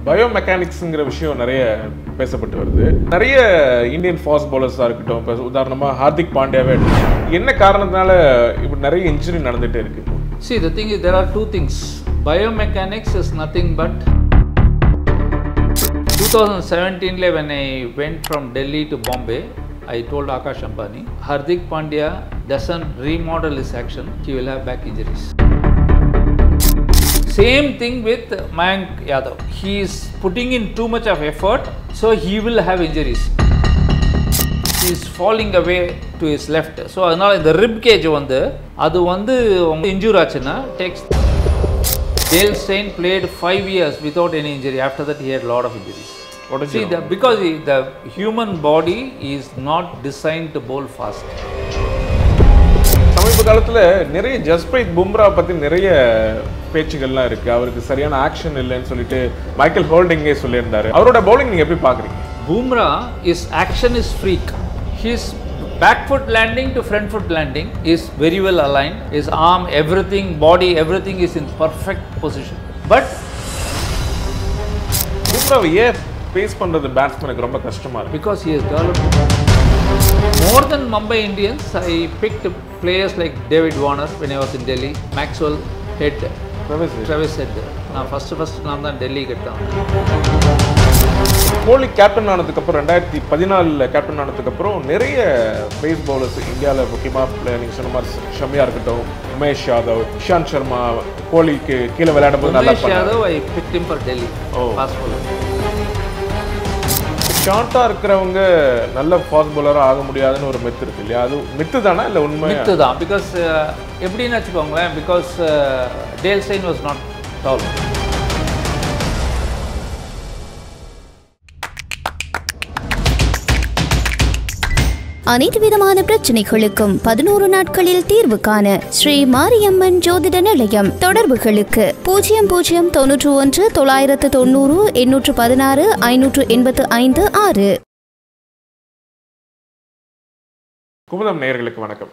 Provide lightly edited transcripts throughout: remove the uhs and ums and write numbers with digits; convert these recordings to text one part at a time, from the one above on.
biomechanicsங்கிற விஷயம் நிறைய பேசப்பட்டு வருது. நிறைய இந்தியன் ஃபாஸ்ட் பவுலர்ஸா இருக்கட்டும், இப்போ உதாரணமா ஹார்திக் பாண்டியாவே என்ன காரணத்தினால இப்படி நிறைய இன்ஜுரி நடந்துட்டே இருக்கு? See, the thing is, there are two things. Biomechanics is nothing but 2017 when I went from Delhi to Bombay, I told Akash Ambani, Hardik Pandya doesn't remodel his action, he will have back injuries. Same thing with Mayank Yadav. He is putting in too much of effort, so he will have injuries. He is falling away to his left. So அதனால இந்த rib cage அது injure ஆச்சுன்னா takes. Dale Steyn played 5 years without any injury. After that he had a lot of injuries. See, because the human body is not designed to bowl fast. சமீப காலத்துல நிறைய ஜஸ்பிரீத் பும்ரா பத்தி நிறைய பேச்சுகள்லாம் இருக்கு. அவருக்கு சரியான ஆக்ஷன் இல்லைன்னு சொல்லிட்டு மைக்கேல் ஹோல்டிங்கே சொல்லியிருந்தாரு. அவரோட பவுலிங் நீங்க எப்படி பாக்குறீங்க? Bumrah, his action is freak. His back foot landing to front foot landing is very well aligned. His arm, everything, body, everything is in perfect position. But பும்ராவை ஏன் பேஸ் பண்றது பேட்ஸ்மேனுக்கு ரொம்ப கஷ்டமா இருக்கு? Because he has developed more than Mumbai Indians. I picked players like David Warner when I was in Delhi, Maxwell, Head, Travis Head. நான் first நான் தான் டெல்லி கிட்டேன். கோலி captain ஆனதுக்கு அப்புறம் 2014 கேப்டன் ஆனதுக்கு அப்புறம் நிறைய பேஸ் பவுலர்ஸ் இந்தியாவில் முக்கியமாக நீங்கள் சொன்ன மாதிரி ஷமியா இருக்கட்டும், உமேஷ் யாதவ், இஷாந்த் சர்மா, கோலிக்கு கீழே விளையாடும் போது நல்லா உமேஷ் யாதவ் ஐ picked him for Delhi. Fast bowler. ஷார்ட்டாக இருக்கிறவங்க நல்ல ஃபாஸ்ட் பவுலராக ஆக முடியாதுன்னு ஒரு மெத்து இருக்கு இல்லையா? அது மெத்து தானே இல்லை உண்மை? மெத்து தான். பிகாஸ் எப்படின்னு வச்சுக்கோங்களேன், because Dale Steyn was not tall. அனைத்து விதமான பிரச்சனைகளுக்கும் 11 நாட்களில் தீர்வு காண ஸ்ரீ மாரியம்மன் ஜோதிட நிலையம். தொடர்புகளுக்கு 0091 990 816 585 6. குமுதம் நேயர்களுக்கு வணக்கம்.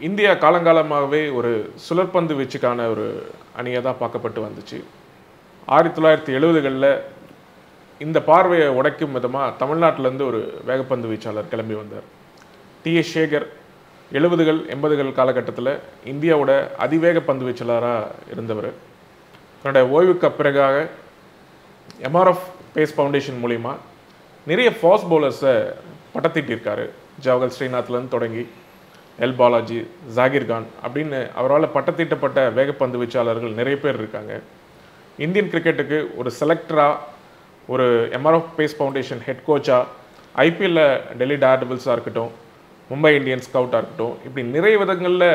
இந்தியா காலங்காலமாகவே ஒரு சுழற்பந்து வீச்சுக்கான ஒரு அணியை தான் பார்க்கப்பட்டு வந்துச்சு. 1970களில் இந்த பார்வையை உடைக்கும் விதமாக தமிழ்நாட்டிலேருந்து ஒரு வேகப்பந்து வீச்சாளர் கிளம்பி வந்தார். TA சேகர் 70கள் 80கள் காலகட்டத்தில் இந்தியாவோட அதிவேக பந்து வீச்சாளராக இருந்தவர். தன்னுடைய ஓய்வுக்கு பிறகாக MRF பேஸ் ஃபவுண்டேஷன் மூலிமா நிறைய ஃபாஸ்ட் பவுலர்ஸை பட்டத்திட்டிருக்காரு. ஜவஹர் ஸ்ரீநாத்லேருந்து தொடங்கி எல் பாலாஜி, ஜாகிர் கான் அப்படின்னு அவரால் பட்டத்திட்டப்பட்ட வேகப்பந்து வீச்சாளர்கள் நிறைய பேர் இருக்காங்க. இந்தியன் கிரிக்கெட்டுக்கு ஒரு செலக்டராக, ஒரு MRF பேஸ் ஃபவுண்டேஷன் ஹெட் கோச்சாக, IPL டெல்லி டேர்டெவில்ஸாக இருக்கட்டும், மும்பை இந்தியன்ஸ் ஸ்கவுட்டாக இருக்கட்டும், இப்படி நிறைய விதங்களில்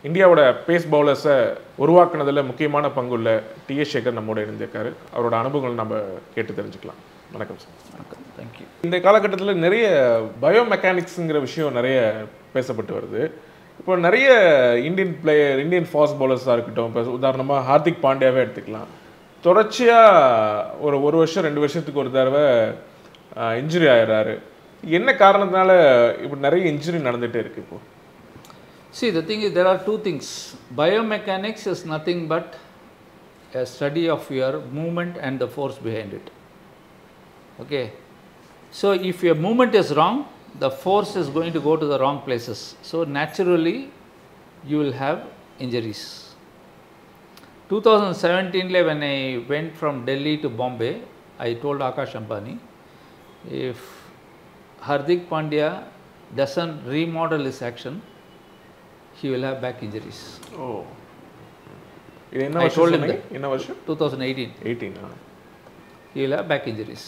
இந்தியாவோட பேஸ் பவுலர்ஸை உருவாக்குனதில் முக்கியமான பங்குள்ள TA சேகர் நம்மோட இணைந்திருக்காரு. அவரோட அனுபவங்கள் நம்ம கேட்டு தெரிஞ்சுக்கலாம். வணக்கம் சார். வணக்கம். தேங்க்யூ. இந்த காலகட்டத்தில் நிறைய பயோமெக்கானிக்ஸுங்கிற விஷயம் நிறைய பேசப்பட்டு வருது. இப்போ நிறைய இந்தியன் ஃபாஸ்ட் பவுலர்ஸாக இருக்கட்டும், இப்போ உதாரணமாக ஹார்திக் பாண்டியாவே எடுத்துக்கலாம். தொடர்ச்சியாக ஒரு வருஷம் 2 வருஷத்துக்கு ஒரு தடவை இன்ஜுரி ஆயிடுறாரு. என்ன காரணத்தினால இப்படி நிறைய இன்ஜுரி நடந்துகிட்டே இருக்கு இப்போ? See, the thing is, there are two things. Biomechanics is nothing but a study of your movement and the force behind it. Okay? So, if your movement is wrong, the force is going to go to the wrong places. So, naturally, you will have injuries. 2017 when I went from Delhi to Bombay, I told Akash Ambani, if Hardik Pandya doesn't remodel his action, he will have back injuries. Oh. I told him that. In a version? 2018. He will have back injuries.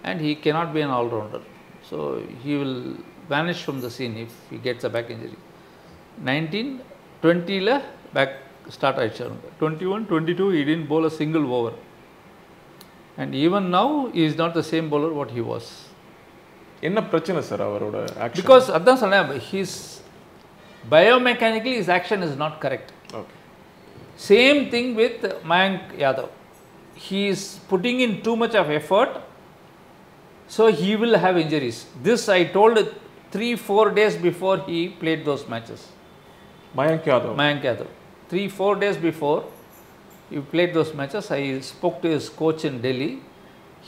And he cannot be an all-rounder. So, he will vanish from the scene if he gets a back injury. 19-20 back start ஆயிடுச்சு. 21-22 he didn't bowl a single over. And even now he is not the same bowler what he was. என்ன பிரச்சனை sir அவரோட action? Because அதான் சொன்னேன், his biomechanically his action is not correct. Okay. Same thing with Mayank Yadav. He is putting in too much of effort, so he will have injuries. This I told 3-4 days before he played those matches. Mayank Yadav. 3-4 days before he played those matches, I spoke to his coach in Delhi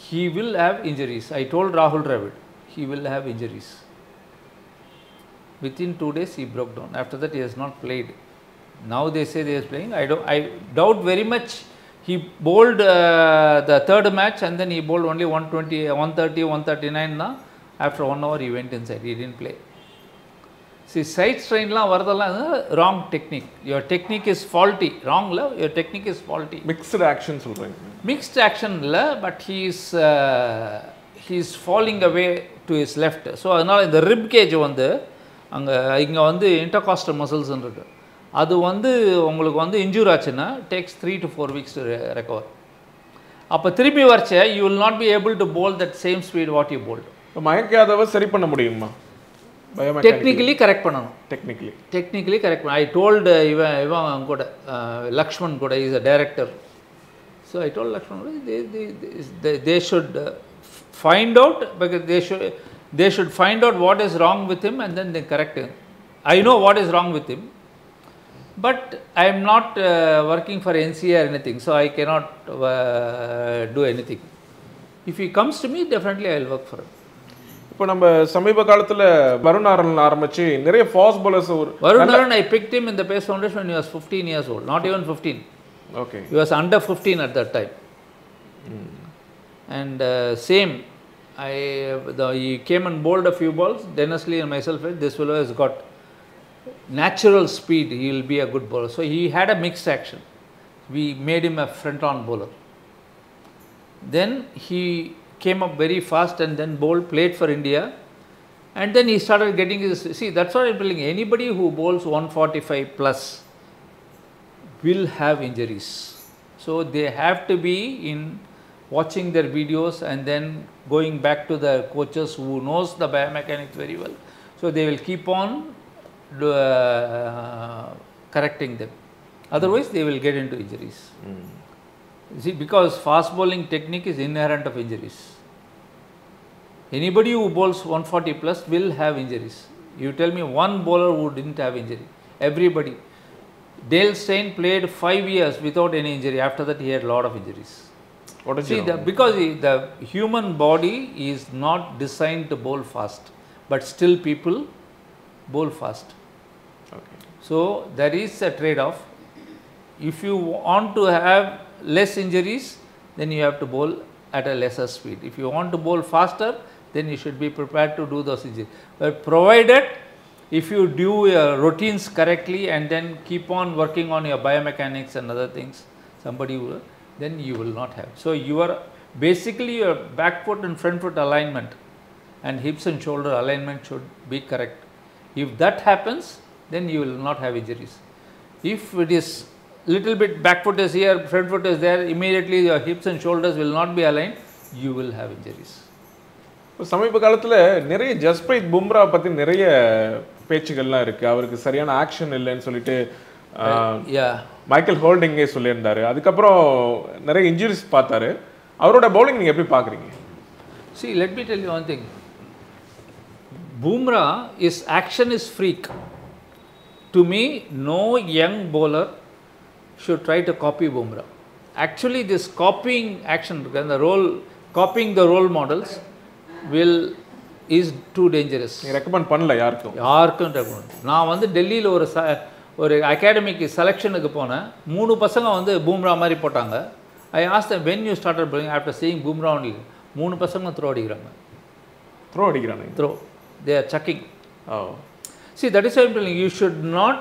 he will have injuries. I told Rahul Dravid, he will have injuries. Within 2 days, he broke down. After that, he has not played. Now they say they are playing. I doubt very much. He bowled the third match and then he bowled only 120, 130, 139. Now, after 1 hour, he went inside. He didn't play. See, side strain wrong technique. Your technique is faulty. Wrong, your technique is faulty. Mixed action சொல்றீங்க. Mixed action, but he is falling away to his left. So, அதனால இந்த rib cage வந்து இங்க வந்து intercostal muscles இருக்கு. அது வந்து உங்களுக்கு வந்து இன்ஜூர் ஆச்சுன்னா takes 3 to 4 weeks to recover. அப்ப திருப்பி வரச்ச you will not be able to bowl that same speed what you bowled. Mayank Yadava சரி பண்ண முடியுமா? Technically correct பண்ணனும். Technically correct பண்ணனும். I told இவன் கூட லக்ஷ்மன் கூட is a director. So I told Lakshman they should find out, because they should find out what is wrong with him and then they correct him. I know what is wrong with him, but I am not working for NCA or anything, so I cannot do anything. If he comes to me, definitely I will work for him. இப்போ நம்ம சமீப காலத்துல வருணாரன் ஆரம்பிச்சு நிறைய fast bowlers வருணாரன் I picked him in the Pace Foundation when he was 15 years old, not even 15. Okay. He was under 15 at that time. And same, he came and bowled a few balls. Dennis Lee and myself said, this fellow has got natural speed, he will be a good bowler. So he had a mixed action. We made him a front-on bowler. Then he came up very fast and then bowled, played for India. And then he started getting his, see, that's what I'm telling you, anybody who bowls 145 plus will have injuries. So they have to be in watching their videos and then going back to the coaches who knows the biomechanics very well. So they will keep on correcting them. Otherwise they will get into injuries. See, because fast bowling technique is inherent of injuries. Anybody who bowls 140 plus will have injuries. You tell me one bowler who didn't have injury. Everybody. Dale Steyn played 5 years without any injury. After that, he had a lot of injuries. What is because the human body is not designed to bowl fast, but still people bowl fast. Okay. So there is a trade-off. If you want to have less injuries, then you have to bowl at a lesser speed. If you want to bowl faster, then you should be prepared to do those injuries. But provided if you do your routines correctly and then keep on working on your biomechanics and other things, somebody will, then you will not have. So basically your back foot and front foot alignment and hips and shoulder alignment should be correct. If that happens, then you will not have injuries. If it is little bit back foot is here, front foot is there, immediately your hips and shoulders will not be aligned, you will have injuries. சமீப காலத்துல நிறைய ஜஸ்பிரீத் பும்ரா பத்தி நிறைய பேச்சுகள்லாம் இருக்கு. அவருக்கு சரியான action இல்லைன்னு சொல்லிட்டு மைக்கேல் ஹோல்டிங்கே சொல்லியிருந்தாரு. அதுக்கப்புறம் நிறைய இன்ஜுரிஸ் பார்த்தாரு. அவரோட பவுலிங் நீங்க எப்படி பாக்குறீங்க? See, let me tell you one thing. Bumrah, his action is freak. To me, no young bowler should try to copy Bumrah. Actually, this copying action, copying the role models is too dangerous. நீ recommend பண்ணல யாருக்கும் recommend. நான் வந்து டெல்லியில் ஒரு அகாடமிக்கு செலெக்ஷனுக்கு போனேன். 3 பசங்க வந்து பூம்ரா மாதிரி போட்டாங்க. I asked them, when you started bowling, after seeing Bumrah only, 3 பசங்க த்ரோ அடிக்கிறாங்க. Throw. They are chucking. Oh. See, that is why I'm telling you, you should not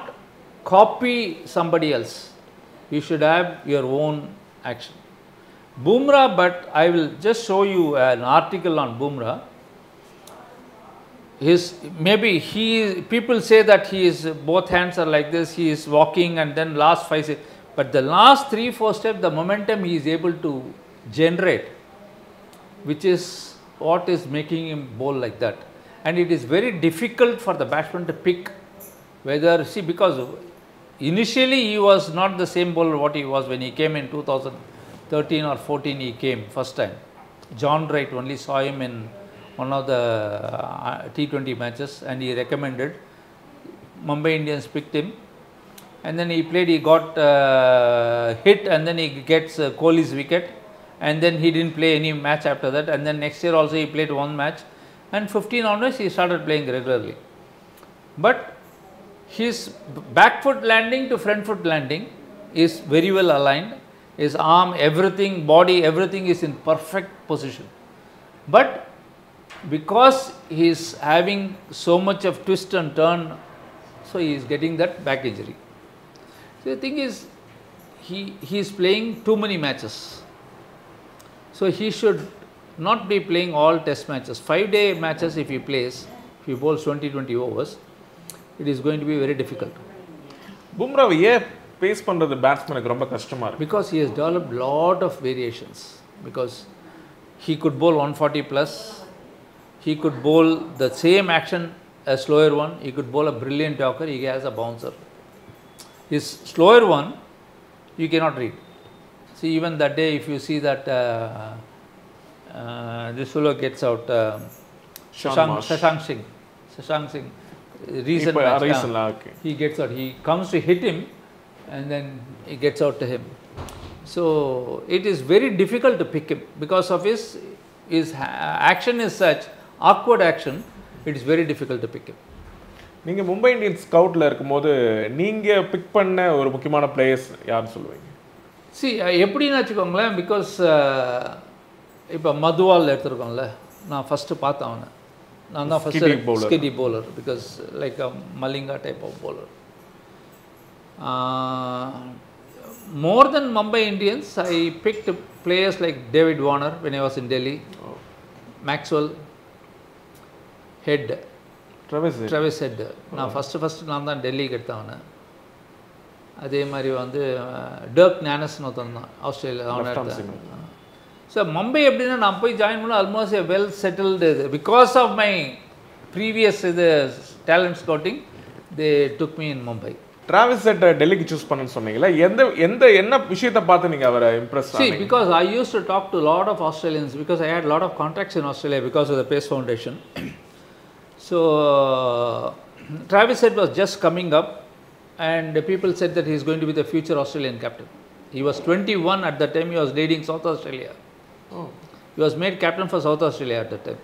copy somebody else. You should have your own action. Bumrah, but I will just show you an article on Bumrah. People say that both hands are like this, he is walking and then last 5 6, but the last 3-4 steps, the momentum he is able to generate, which is what is making him bowl like that. And it is very difficult for the batsman to pick whether, because initially he was not the same bowler what he was when he came in 2013 or 14 he came first time. John Wright only saw him in one of the T20 matches and he recommended. Mumbai Indians picked him and then he played, he got hit and then he gets Kohli's wicket and then he didn't play any match after that, and then next year also he played one match, and 15 onwards he started playing regularly. But his back foot landing to front foot landing is very well aligned. His arm, everything, body, everything is in perfect position. But because he is having so much of twist and turn, so he is getting that back injury. So the thing is, he is playing too many matches. So he should not be playing all test matches. 5-day matches if he plays, if he bowls 20 overs, it is going to be very difficult. பும்ராவை ஏன் base பண்றது பேட்ஸ்மேனுக்கு ரொம்ப கஷ்டமா இருக்கு? Because he has developed lot of variations. Because he could bowl 140 plus, he could bowl the same action, a slower one, he could bowl a brilliant yorker, he has a bouncer. His slower one, you cannot read. See, even that day, if you see that this fellow gets out, Shashank Singh, recent match, he gets out, he comes to hit him, and then he gets out to him. So it is very difficult to pick him because of his action is such awkward action. It is very difficult to pick him. நீங்க Mumbai Indians ஸ்கவுட்ல இருக்கும்போது நீங்க big பண்ண ஒரு முக்கியமான players யார் சொல்லுவீங்க? See, எப்படின்னு வச்சுக்கோங்களேன், பிகாஸ் இப்போ மதுவால் எடுத்துருக்கோம்ல, நான் ஃபஸ்ட்டு பார்த்தேன் அவனை. நான் தான் first skiddy bowler, because like a Malinga type of bowler. More than Mumbai Indians, I picked players like David Warner when I was in Delhi, Maxwell, Head, Travis Head. நான் first நான் தான் டெல்லிக்கு எடுத்தவனை. அதே மாதிரி வந்து டர்க் ஞானஸ்னு ஒருத்தன் தான் ஆஸ்திரேலியா, அவனை எடுத்தேன். ஸோ மும்பை எப்படின்னா நான் போய் ஜாயின் பண்ண ஆல்மோஸ்ட் வெல் செட்டில்டு இது. பிகாஸ் ஆஃப் மை ப்ரீவியஸ் இது talent scouting, they took me in Mumbai. Travis head டெல்லிக்கு சூஸ் பண்ணனும் சொன்னீங்களா? என்ன விஷயத்தை பார்த்து நீங்க அவரை Impress ஆனீங்க? See, because I used to talk to a lot of Australians, because I had a lot of contacts in Australia because of the Pace Foundation. So Travis Head was just coming up, and people said that he is going to be the future Australian captain. He was 21 at that time. He was leading South Australia. He was made captain for South Australia at that time.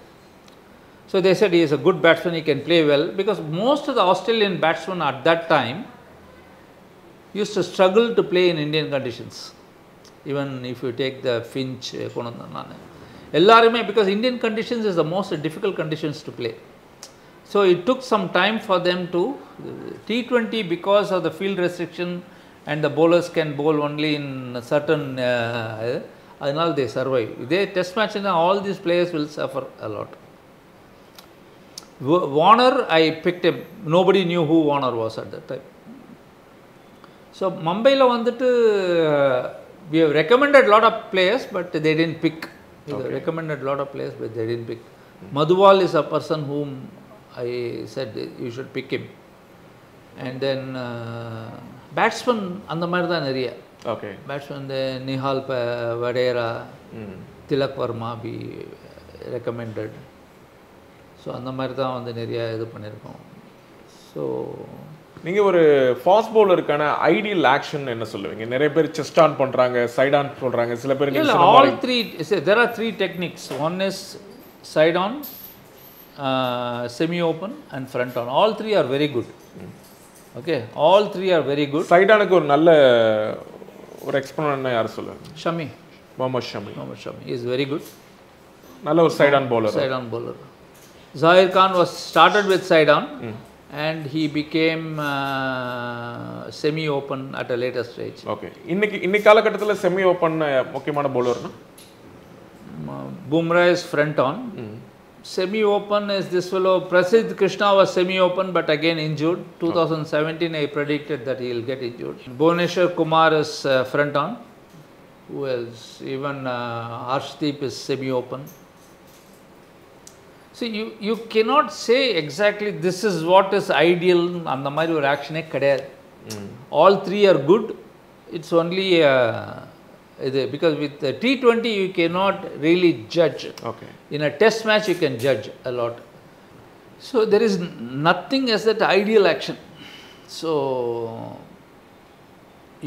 So they said he is a good batsman, he can play well, because most of the Australian batsmen at that time used to struggle to play in Indian conditions. Even if you take the Finch, because Indian conditions is the most difficult conditions to play. So it took some time for them to T20, because of the field restriction and the bowlers can bowl only in certain adinal they survive. They test match and all these players will suffer a lot. Warner, I picked him. Nobody knew who Warner was at that time. So Mumbai la vandittu we have recommended a lot of players, but they didn't pick. We recommended a lot of players, but they didn't pick. Madhuwal is a person whom I said you should pick him. And then batsman அந்த மாதிரி தான் நிறைய. Okay. Batsman the Nihal Vadera, Tilak Verma be recommended. So அந்த மாதிரி தான் வந்து நிறைய இது பண்ணியிருக்கோம். ஸோ நீங்கள் ஒரு ஃபாஸ்ட் பவுலருக்கான ஐடியல் ஆக்ஷன் என்ன சொல்லுவீங்க? நிறைய பேர் செஸ்ட் ஆன் பண்ணுறாங்க, சைட் ஆன் சொல்கிறாங்க, சில பேர் all three. There are 3 techniques. One is side on, semi open and front on. All 3 are very good. Okay, all 3 are very good. Side ஆனுக்கு ஒரு நல்ல ஒரு எக்ஸ்போனன்ட் யார் சொல்லுவாங்க? Shami, Mohammed Shami. Mohammed Shami is very good. நல்ல ஒரு side on bowler. Side on bowler. Zahir Khan was started with side on, and he became semi open at a later stage. Okay. இன்னைக்கு காலகட்டத்துல semi open முக்கியமான பவுலர்னா Bumrah is front on. Semi open is this fellow Prasidh Krishna was semi open but again injured. 2017 I predicted that he will get injured. Bhuvneshwar Kumar is front on. Who else? Even Harshdeep is semi open. So you cannot say exactly this is what is ideal and the மாதிரி ஒரு ஆக்ஷனே கிடையாது. All 3 are good. It's only because with T20 you cannot really judge. Okay. In a test match you can judge a lot. So there is nothing as that ideal action. So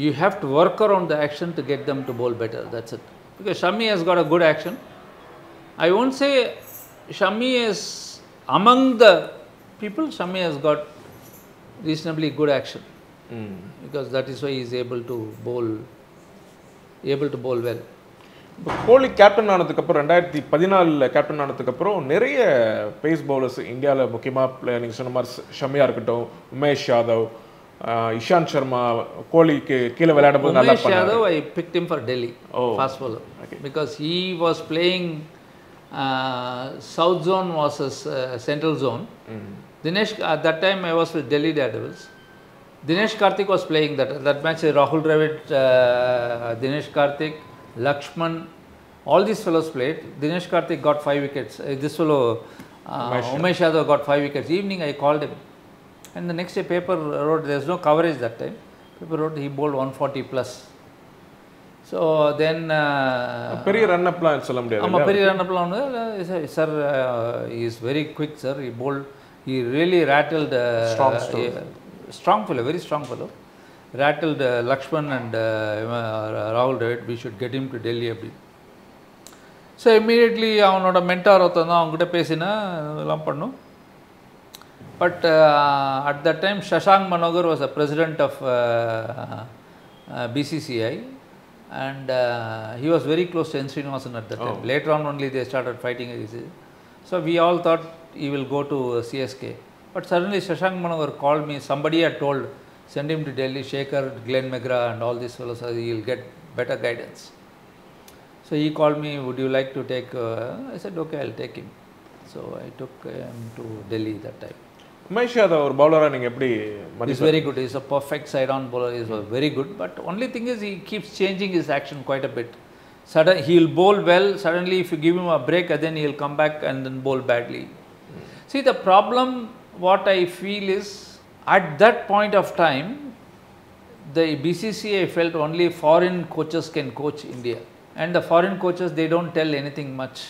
you have to work around the action to get them to bowl better. That's it. because Shami has got a good action. I won't say Shami is among the people, Shami has got reasonably good action. Because that is why he is able to bowl well. இப்போ கோலி captain ஆனதுக்கப்புறம் 2014 captain ஆனதுக்கப்புறம் நிறைய base bowlers இந்தியாவில் முக்கியமாக நீங்கள் சொன்ன மாதிரி ஷமியாக இருக்கட்டும், உமேஷ் யாதவ், இஷாந்த் சர்மா, கோலிக்கு கீழே விளையாடும் போது நல்லா பண்ணாரு. Umesh Yadav, I picked him for Delhi, fast bowler, because he was playing South Zone versus Central Zone. Dinesh, at that time I was with Delhi Daredevils. Dinesh Karthik was playing that match. Rahul Dravid, Dinesh Karthik, Lakshman, all these fellows played. Dinesh Karthik got 5 wickets. This fellow, Umesh Yadav got 5 wickets. Evening I called him. And the next day paper wrote, there was no coverage that time. Paper wrote he bowled 140 plus. So then... பெரிய run அப்லாம் சொல்ல முடியாது. ஆமாம், பெரிய run அப்லாம் sir, he is very quick, sir. He really rattled... strong fellow, very strong fellow. Rattled Lakshman and Rahul Dravid. We should get him to Delhi. So immediately அவனோட mentor ஒருத்தன் தான் அவங்ககிட்ட பேசினா இதெல்லாம் பண்ணும். But at that time Shashank Manogar was the president of BCCI, and he was very close to N. Srinivasan at that time. Later on only they started fighting against it. So we all thought he will go to CSK. But suddenly Shashank Manogar called me. Somebody had told, send him to Delhi, Shekhar, Glenn McGrath and all these fellows, he will get better guidance. So he called me, would you like to take... I said, okay, I'll take him. So I took him to Delhi that time. Umesh Yadav ஒரு பவுலராக நீங்கள் எப்படி? He's very good. He's a perfect side-on bowler. He's very good. But only thing is he keeps changing his action quite a bit. He will bowl well. Suddenly if you give him a break, then he will come back and then bowl badly. See, the problem, what I feel is, at that point of time, the BCCI felt only foreign coaches can coach India. And the foreign coaches, they don't tell anything much.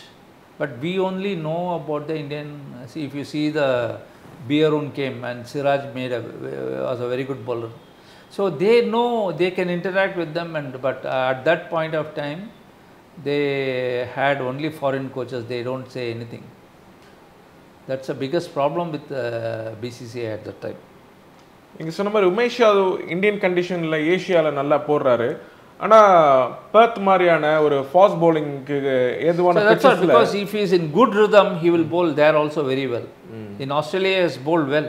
But we only know about the Indian... See, if you see the... Beerun came and Siraj was a very good bowler. So they know they can interact with them, but at that point of time, they had only foreign coaches. They don't say anything. That's the biggest problem with BCCI at that time. நீங்கள் சொன்ன மாதிரி Umesh Yadav Indian கண்டிஷனில் ஏஷியாவில் நல்லா போடுறாரு. ஆனால் Perth மாதிரியான ஒரு fast bowling-க்கு ஏதுவான pitches, because if he is in good rhythm, he will bowl there also very well. In Australia, he has bowled well.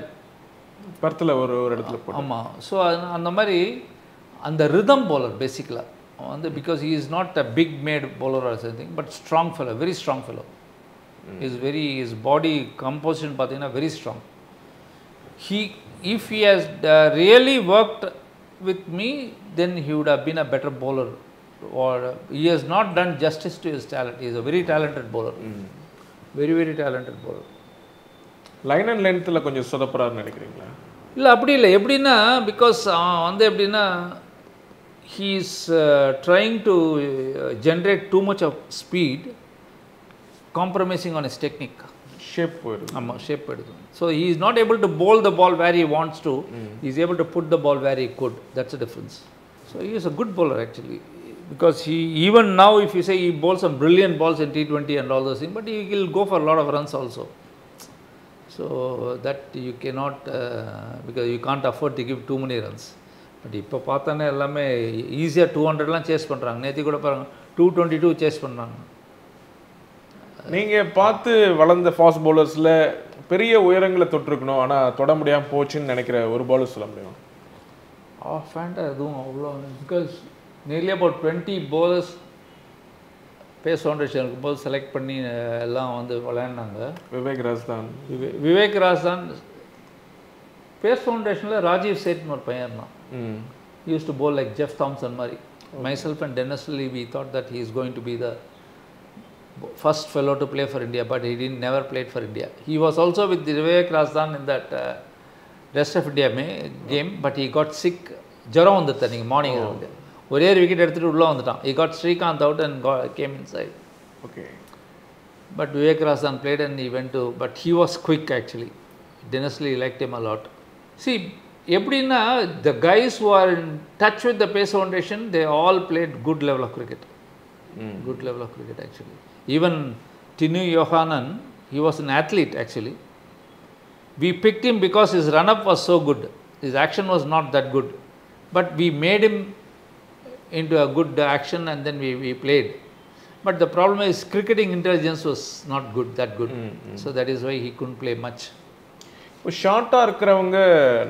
பெர்த்தில் ஒரு இடத்துல போட்டு. ஆமாம். ஸோ அந்த மாதிரி அந்த rhythm bowler basically, because he is not a big made bowler or something, but strong fellow, very strong fellow. His body composition பார்த்தீங்கன்னா very strong. If he has really worked with me, then he would have been a better bowler. Or he has not done justice to his talent. He is a very talented bowler. Very, very talented bowler. Line and லென்த்தில் கொஞ்சம் சொதப்புறாருன்னு நினைக்கிறீங்களா? இல்லை, அப்படி இல்லை. எப்படின்னா, because எப்படின்னா, he is trying to generate too much of speed, compromising on his technique. Shape போயிடுது. ஆமாம், ஷேப் போயிடுது. So he is not able to bowl the ball where he wants to. He is able to put the ball where he could. That's the difference. So he is a good bowler actually, because he, even now if you say he bowls some brilliant balls in T20 and all those things, but he will go for a lot of runs also. So that you cannot, because you can't afford to give too many runs. But இப்போ பார்த்தானே எல்லாமே ஈஸியாக 200லாம் chase பண்ணுறாங்க. நேற்று கூட பாருங்கள் 222 chase பண்ணுறாங்க. நீங்கள் பார்த்து வளர்ந்த ஃபாஸ்ட் பவுலர்ஸில் பெரிய உயரங்களை தொட்டிருக்கணும், ஆனால் தொட முடியாமல் போச்சுன்னு நினைக்கிற ஒரு பவுலர் சொல்ல முடியும்? ஃபேண்டாக எதுவும் அவ்வளோ, because nearly about 20 bowlers pace ஃபவுண்டேஷனுக்கு போது செலக்ட் பண்ணி எல்லாம் விளையாடினாங்க. விவேக் ராஜ்தான் பேஸ் ஃபவுண்டேஷனில் ராஜீவ் சேட்னு ஒரு பையன் தான். Use to bowl like Jeff Thomson மாதிரி. Myself and Dennis Lee, we thought that he is going to be the first fellow to play for India, but he never played for India. He was also with Vivek Rajdan in that rest of India game, but he got sick. Jaram vandutha ninga morning ஒரே wicket எடுத்துட்டு உள்ள வந்துட்டான். He got Srikanth out and came inside. Okay. But Vivek Rajdan played and he went to, but he was quick actually. Dennis Lee liked him a lot. See, எப்படின்னா, the guys who are in touch with the pace foundation, they all played good level of cricket. Good level of cricket actually. Even Tinu Yohanan, he was an athlete actually. We picked him because his run-up was so good. His action was not that good. But we made him into a good action and then we played. But the problem is cricketing intelligence was not good, that good. So that is why he couldn't play much. ஷார்ட்டா இருக்கிறவங்க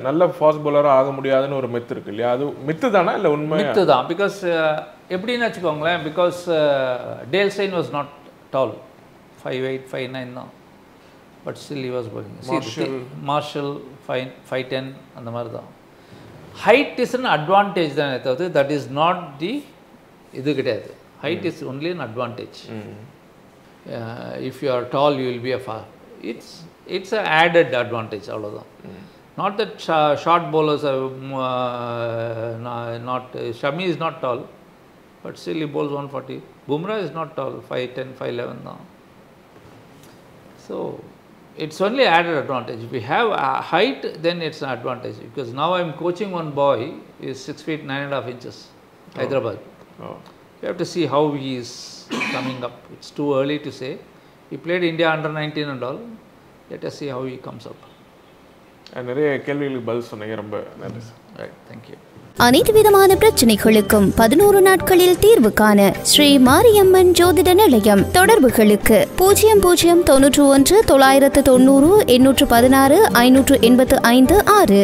நல்ல fast bowler ஆக முடியாதுன்னு ஒரு myth இருக்கு இல்லையா? அது மித்து தானா இல்ல உண்மை? மித்து தான். பிகாஸ் எப்படின்னு வச்சுக்கோங்களேன், because Dale Steyn was not tall, 5'8", 5'9" தான். But still he was bowling. Marshall 5'10" அந்த மாதிரி தான். ஹைட் இஸ் அன் அட்வான்டேஜ் தானே தவிர்த்து தட் இஸ் நாட் தி இது கிடையாது. Height is only an advantage. If you are tall you will be a it's an added advantage அவ்வளோதான். Not that short bowlers are not Shami is not tall, but still he bowls 140. Bumrah is not tall, 5'10", 5'11" now. So it's only added advantage. If we have a height, then it's an advantage. Because now I'm coaching one boy, he is 6 feet 9.5 inches, Hyderabad. You have to see how he is coming up. It's too early to say. He played India under 19 and all. Let us see how he comes up. நிறைய கேள்விகளுக்கு பதில் சொன்னீங்க, ரொம்ப நன்றி sir. Right, thank you. அனைத்து விதமான பிரச்சனைகளுக்கும் 11 நாட்களில் தீர்வு காண ஸ்ரீ மாரியம்மன் ஜோதிட நிலையம். தொடர்புகளுக்கு 0091 990 816 585 6.